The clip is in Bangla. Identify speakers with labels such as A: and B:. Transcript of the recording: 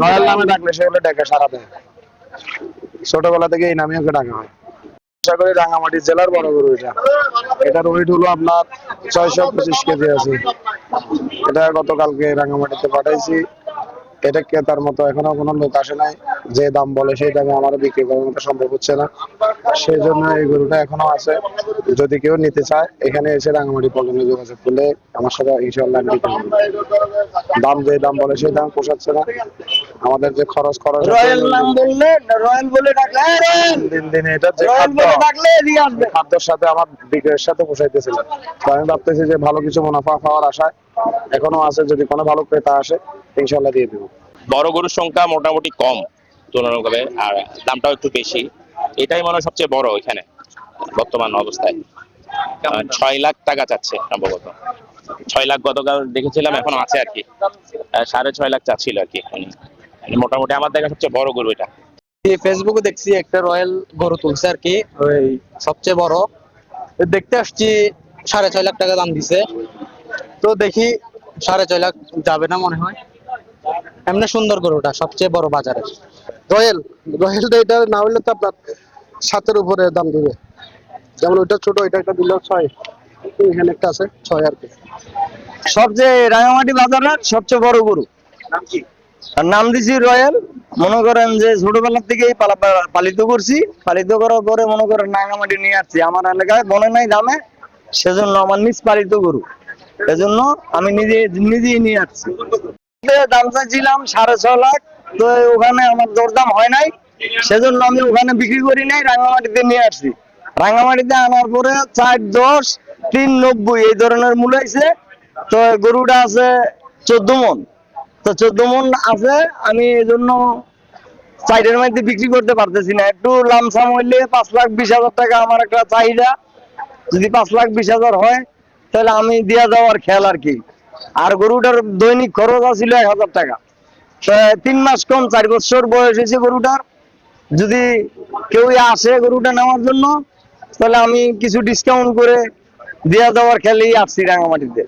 A: রয়্যাল নামে ডাকলে সে হলে ডেকে সারা দেয়। ছোটবেলা থেকে এই নামে ওকে ডাকা হয়। আশা করি রাঙ্গামাটি জেলার বড় গরু এটা। এটার ওয়েট হলো আপনার 625 কেজি আছে। এটা গতকালকে রাঙ্গামাটিতে পাঠাইছি। এটা ক্রেতার মতো এখনো কোনো লোক আসে নাই। যে দাম বলে সেই দামে আমার বিক্রি করার মতো সম্ভব হচ্ছে না। সেই জন্য এই গরুটা এখনো আছে। যদি কেউ নিতে চায় এখানে এসে রাঙ্গামাটি পল্টনে যোগাযোগ করলে আমার সাথে ইনশাআল্লাহ দিতে পারবো। দাম যে দাম বলে সেই দাম পোষাচ্ছে না। আমাদের যে খরচ
B: রয়্যাল নাম বললে রয়্যাল বলে ডাকলে
A: দিন দিনে এটা যে
B: রয়্যাল বলে ডাকলে এদিকে আসবে।
A: খাদ্যের সাথে আমার বিক্রয়ের সাথে পোষাইতেছিল। তো আমি ভাবতেছি যে ভালো কিছু মুনাফা পাওয়ার আশায় এখনো আছে, যদি কোনো ভালো ক্রেতা আসে ইনশাআল্লাহ দিয়ে দেবো।
C: বড় গরুর সংখ্যা মোটামুটি কম তুলনামূলকভাবে, আর দামটাও একটু বেশি। এটাই মনে হয় সবচেয়ে বড় এখানে বর্তমান অবস্থায়। 6 লাখ টাকা চাচ্ছে সম্ভবত। 6 লাখ গতকাল দেখেছিলাম, এখনো আছে আর কি। 6.5 লাখ চাচ্ছিল আর কি। মোটামুটি আমার দেখা সবচেয়ে বড় গরু এটা।
B: ফেসবুকে দেখছি একটা রয়্যাল গরু তুলছে আর কি, ওই সবচেয়ে বড়। দেখতে আসছি 6.5 লাখ টাকা দাম দিছে। তো দেখি 6.5 লাখ যাবে না মনে হয়। এমনি সুন্দর গরুটা, সবচেয়ে বড় বাজারে।
A: রয়্যালটা এটা না হলে তো আপনার 7-এর উপরে দাম দিবে। যেমন ওইটা ছোট, এটা একটা দিল 6, এখানে একটা আছে 6 আর কি।
B: সবচেয়ে রাঙামাটি বাজারের সবচেয়ে বড় গরু আর নাম দিছি রয়্যাল। মনে করেন যে ছোটবেলার থেকেই পালিত করছি, পালিত করার পরে মনে করেন রাঙামাটি নিয়ে আসছি। আমার এলাকায় বনে নাই দামে, সেজন্য আমার নিজ পালিত গরু, এজন্য আমি নিজেই নিয়ে আসছি। দাম চাইছিলাম 6.5 লাখ। তো ওখানে আমার দরদাম হয় নাই, সেজন্য আমি ওখানে বিক্রি করি নাই, রাঙামাটিতে নিয়ে আসছি। রাঙামাটিতে আনার পরে 4.10 3.90 এই ধরনের মূল্য হয়েছে। তো গরুটা আছে 14 মন। তো 14 মন আছে, আমি এই জন্য সাইডের মধ্যে বিক্রি করতে পারতেছি না। একটু লামসাম হইলে 5,20,000 টাকা আমার একটা চাহিদা। যদি 5,20,000 হয় তাহলে আমি দিয়া যাওয়ার খেয়াল আর কি। আর গরুটার দৈনিক খরচ ছিল 1,000 টাকা। 3 মাস কম 4 বছর বয়স হয়েছে গরুটার। যদি কেউ আসে গরুটা নেওয়ার জন্য তাহলে আমি কিছু ডিসকাউন্ট করে দেওয়া যাওয়ার খেলেই আসছি রাঙামাটিতে।